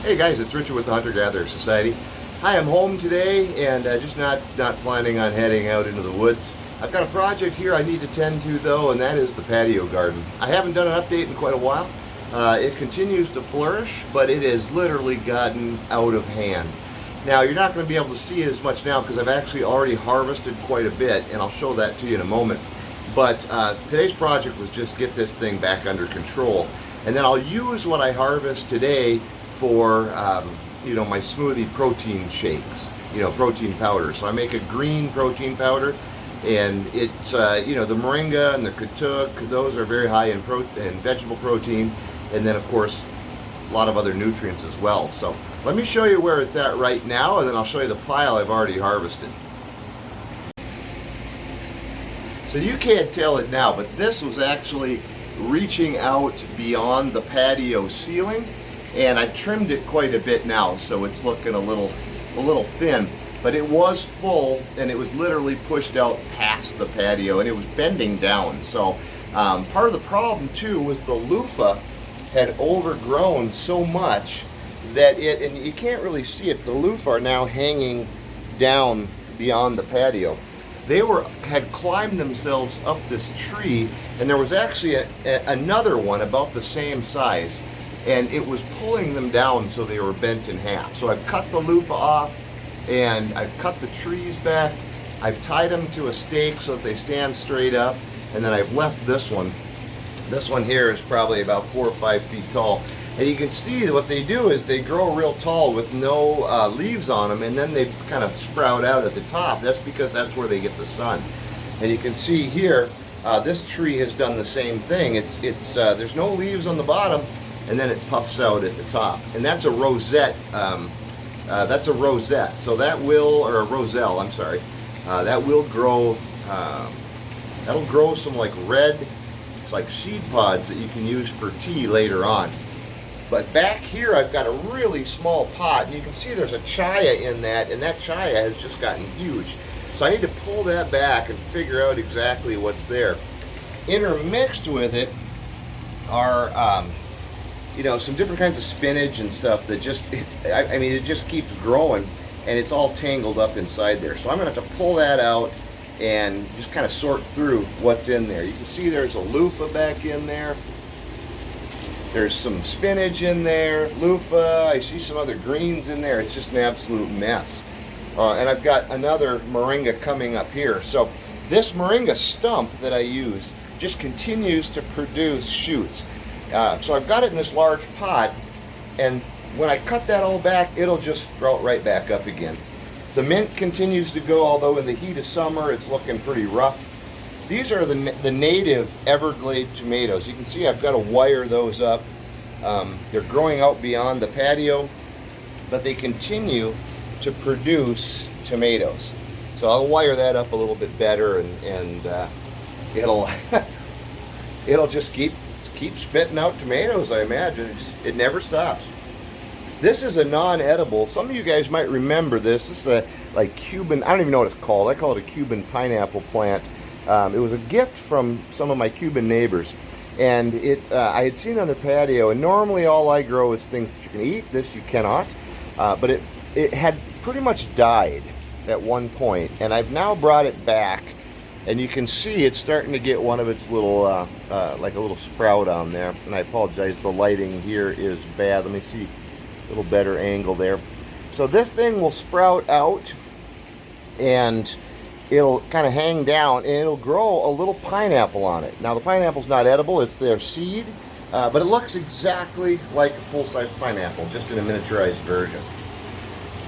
Hey guys, it's Richard with the Hunter-Gatherer Society. Hi, I'm home today and just not planning on heading out into the woods. I've got a project here I need to tend to though, and that is the patio garden. I haven't done an update in quite a while. It continues to flourish, but it has literally gotten out of hand. Now, you're not going to be able to see it as much now because I've actually already harvested quite a bit, and I'll show that to you in a moment. But today's project was just get this thing back under control. And then I'll use what I harvest today for my smoothie protein shakes, protein powder. So I make a green protein powder, and it's the moringa and the katuk, those are very high in vegetable protein, and then of course a lot of other nutrients as well. So let me show you where it's at right now, and then I'll show you the pile I've already harvested. So you can't tell it now, but this was actually reaching out beyond the patio ceiling, and I've trimmed it quite a bit now, so it's looking a little thin. But it was full, and it was literally pushed out past the patio, and it was bending down. So part of the problem too was the loofah had overgrown so much that and you can't really see it, the loofah are now hanging down beyond the patio. They had climbed themselves up this tree, and there was actually another one about the same size, and it was pulling them down, so they were bent in half. So I've cut the loofah off, and I've cut the trees back. I've tied them to a stake so that they stand straight up, and then I've left this one. This one here is probably about 4 or 5 feet tall. And you can see that what they do is they grow real tall with no leaves on them, and then they kind of sprout out at the top. That's because that's where they get the sun. And you can see here, this tree has done the same thing. There's no leaves on the bottom, and then it puffs out at the top. And that's a rosette. That's a rosette. So that will, or a roselle, I'm sorry. That will grow. That'll grow some like red. It's like seed pods that you can use for tea later on. But back here I've got a really small pot, and you can see there's a chaya in that, and that chaya has just gotten huge. So I need to pull that back and figure out exactly what's there. Intermixed with it are some different kinds of spinach and stuff that it just keeps growing, and it's all tangled up inside there. So I'm going to have to pull that out and just kind of sort through what's in there. You can see there's a loofah back in there. There's some spinach in there, loofah. I see some other greens in there. It's just an absolute mess. And I've got another moringa coming up here. So this moringa stump that I use just continues to produce shoots. So I've got it in this large pot, and when I cut that all back, it'll just sprout right back up again. The mint continues to go, although in the heat of summer it's looking pretty rough. These are the native Everglade tomatoes. You can see I've got to wire those up. They're growing out beyond the patio, but they continue to produce tomatoes. So I'll wire that up a little bit better, and it'll just keep spitting out tomatoes, I imagine. It never stops. This is a non-edible. Some of you guys might remember this. This is a Cuban, I don't even know what it's called. I call it a Cuban pineapple plant. It was a gift from some of my Cuban neighbors, and I had seen it on their patio, and normally all I grow is things that you can eat. This you cannot, but it had pretty much died at one point, and I've now brought it back, and you can see it's starting to get one of its little, like a little sprout on there, and I apologize, the lighting here is bad. Let me see a little better angle there. So this thing will sprout out, and it'll kind of hang down, and it'll grow a little pineapple on it. Now the pineapple's not edible, it's their seed, but it looks exactly like a full-size pineapple, just in a miniaturized version.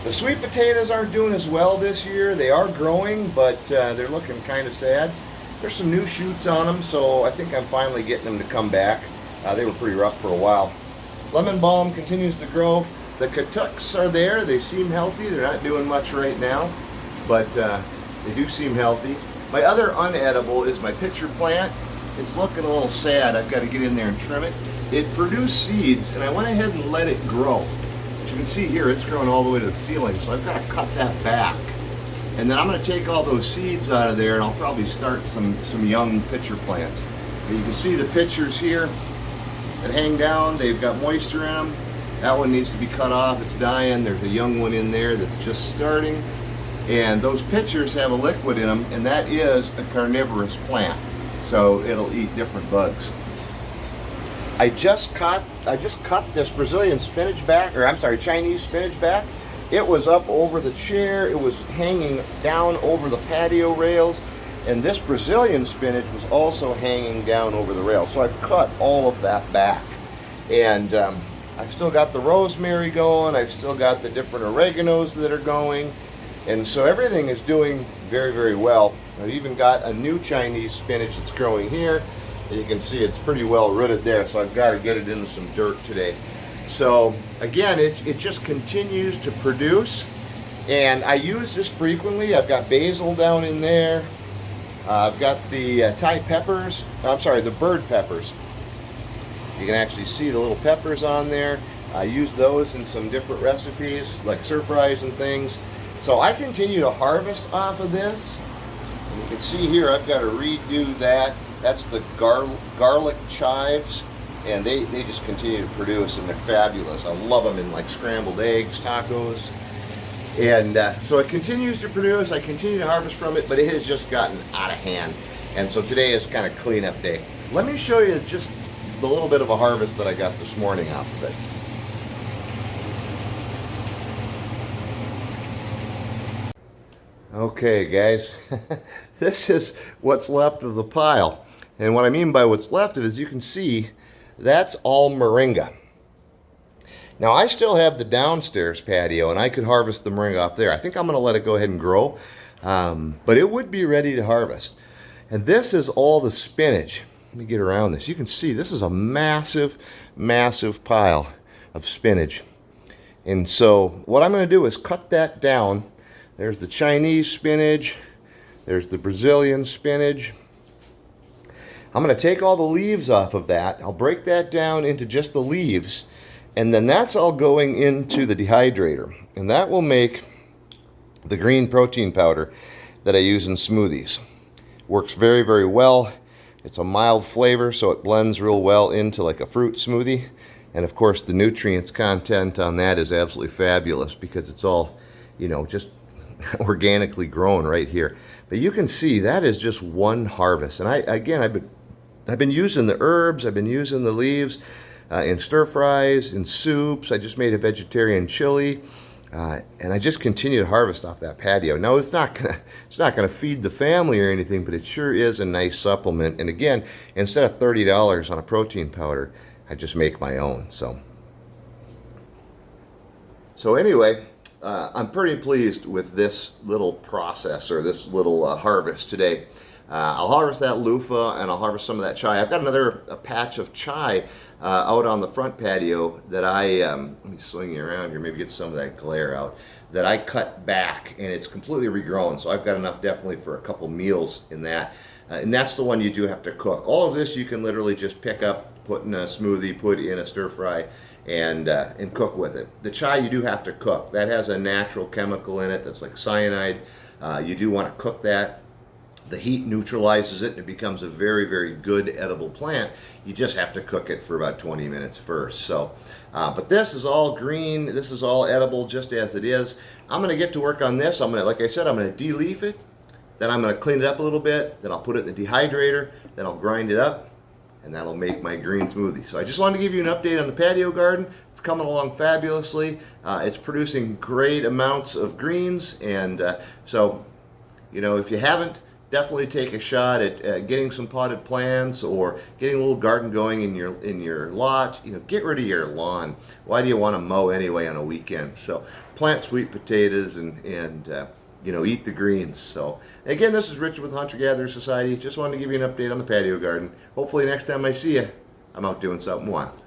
The sweet potatoes aren't doing as well this year. They are growing, but they're looking kind of sad. There's some new shoots on them, so I think I'm finally getting them to come back. They were pretty rough for a while. Lemon balm continues to grow. The katuks are there. They seem healthy. They're not doing much right now, but they do seem healthy. My other unedible is my pitcher plant. It's looking a little sad. I've got to get in there and trim it. It produced seeds, and I went ahead and let it grow. As you can see here, it's growing all the way to the ceiling, so I've got to cut that back. And then I'm going to take all those seeds out of there, and I'll probably start some young pitcher plants. And you can see the pitchers here that hang down. They've got moisture in them. That one needs to be cut off, it's dying. There's a young one in there that's just starting. And those pitchers have a liquid in them, and that is a carnivorous plant. So it'll eat different bugs. I just cut this Brazilian spinach back, or I'm sorry, Chinese spinach back. It was up over the chair, it was hanging down over the patio rails, and this Brazilian spinach was also hanging down over the rails. So I've cut all of that back. And I've still got the rosemary going, I've still got the different oreganos that are going, and so everything is doing very, very well. I've even got a new Chinese spinach that's growing here. You can see it's pretty well rooted there, so I've got to get it into some dirt today. So again, it just continues to produce, and I use this frequently. I've got basil down in there. I've got the Thai peppers, I'm sorry, the bird peppers. You can actually see the little peppers on there. I use those in some different recipes, like stir fries and things. So I continue to harvest off of this. And you can see here I've got to redo that. That's the garlic chives, and they just continue to produce, and they're fabulous. I love them in like scrambled eggs, tacos. And so it continues to produce. I continue to harvest from it, but it has just gotten out of hand. And so today is kind of cleanup day. Let me show you just the little bit of a harvest that I got this morning off of it. Okay guys, this is what's left of the pile. And what I mean by what's left of it is, you can see that's all moringa. Now I still have the downstairs patio, and I could harvest the moringa off there. I think I'm going to let it go ahead and grow, but it would be ready to harvest. And this is all the spinach. Let me get around this. You can see this is a massive, massive pile of spinach. And so what I'm going to do is cut that down. There's the Chinese spinach. There's the Brazilian spinach. I'm going to take all the leaves off of that. I'll break that down into just the leaves. And then that's all going into the dehydrator. And that will make the green protein powder that I use in smoothies. Works very, very well. It's a mild flavor, so it blends real well into like a fruit smoothie. And of course, the nutrients content on that is absolutely fabulous, because it's all, you know, just organically grown right here. But you can see that is just one harvest. And I've been using the herbs, I've been using the leaves in stir fries, in soups. I just made a vegetarian chili, and I just continue to harvest off that patio. Now it's not gonna feed the family or anything, but it sure is a nice supplement. And again, instead of $30 on a protein powder, I just make my own. So anyway, I'm pretty pleased with this little process, or this little harvest today. I'll harvest that loofah, and I'll harvest some of that chai. I've got another patch of chai out on the front patio that let me swing you around here, maybe get some of that glare out, that I cut back, and it's completely regrown. So I've got enough definitely for a couple meals in that. And that's the one you do have to cook. All of this you can literally just pick up, put in a smoothie, put in a stir fry, and cook with it. The chai you do have to cook. That has a natural chemical in it that's like cyanide. You do want to cook that. The heat neutralizes it, and it becomes a very, very good edible plant. You just have to cook it for about 20 minutes first. So, but this is all green. This is all edible just as it is. I'm going to get to work on this. Like I said, I'm going to de-leaf it. Then I'm going to clean it up a little bit. Then I'll put it in the dehydrator. Then I'll grind it up, and that'll make my green smoothie. So I just wanted to give you an update on the patio garden. It's coming along fabulously. It's producing great amounts of greens, and so, you know, if you haven't, definitely take a shot at getting some potted plants, or getting a little garden going in your lot. You know, get rid of your lawn. Why do you want to mow anyway on a weekend? So plant sweet potatoes and you know, eat the greens. So again, this is Richard with Hunter Gatherer Society. Just wanted to give you an update on the patio garden. Hopefully next time I see you, I'm out doing something wild.